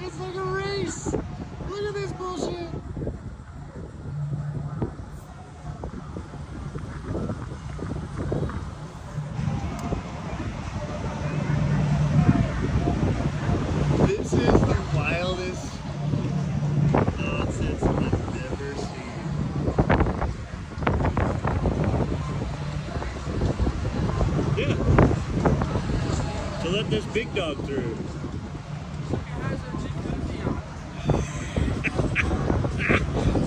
It's like a race. Look at this bullshit. This is the wildest nonsense I've ever seen. Yeah. To let this big dog through.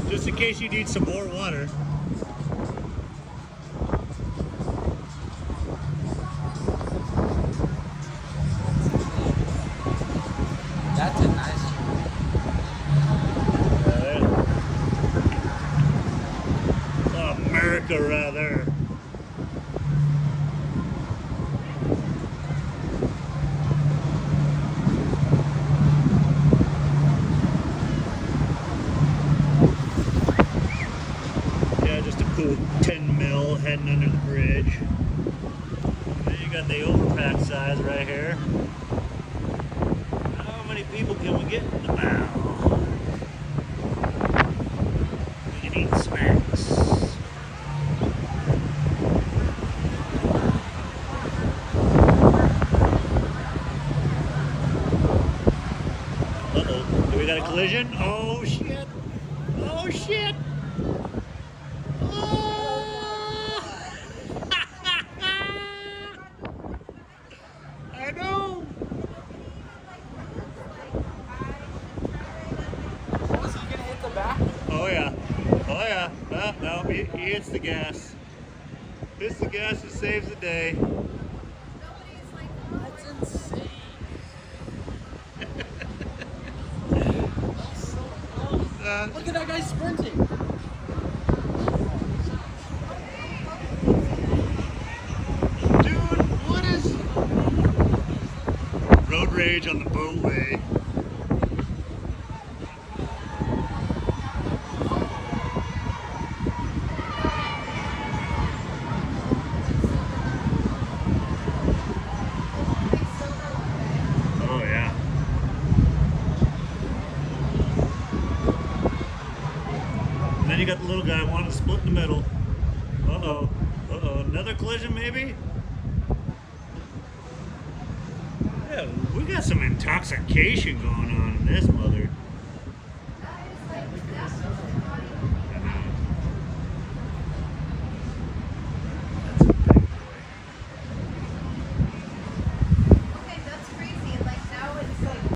Just in case you need some more water. That's a nice America, rather. Yeah, just a cool 10 mil heading under the bridge. And then you got the overpack size right here. How many people can we get in the bow? We can eat smacks. Uh-oh, do we got a collision? Oh shit! Oh shit! I know! Is he gonna hit the back? Oh yeah. Oh yeah. No, he hits the gas. Hits the gas and saves the day. That's insane. Look at that guy sprinting. Dude, what is road rage on the boatway? Oh yeah. And then you got the little guy wanting to split in the middle. Uh-oh. Uh-oh. Another collision maybe? Yeah, we got some intoxication going on in this mother.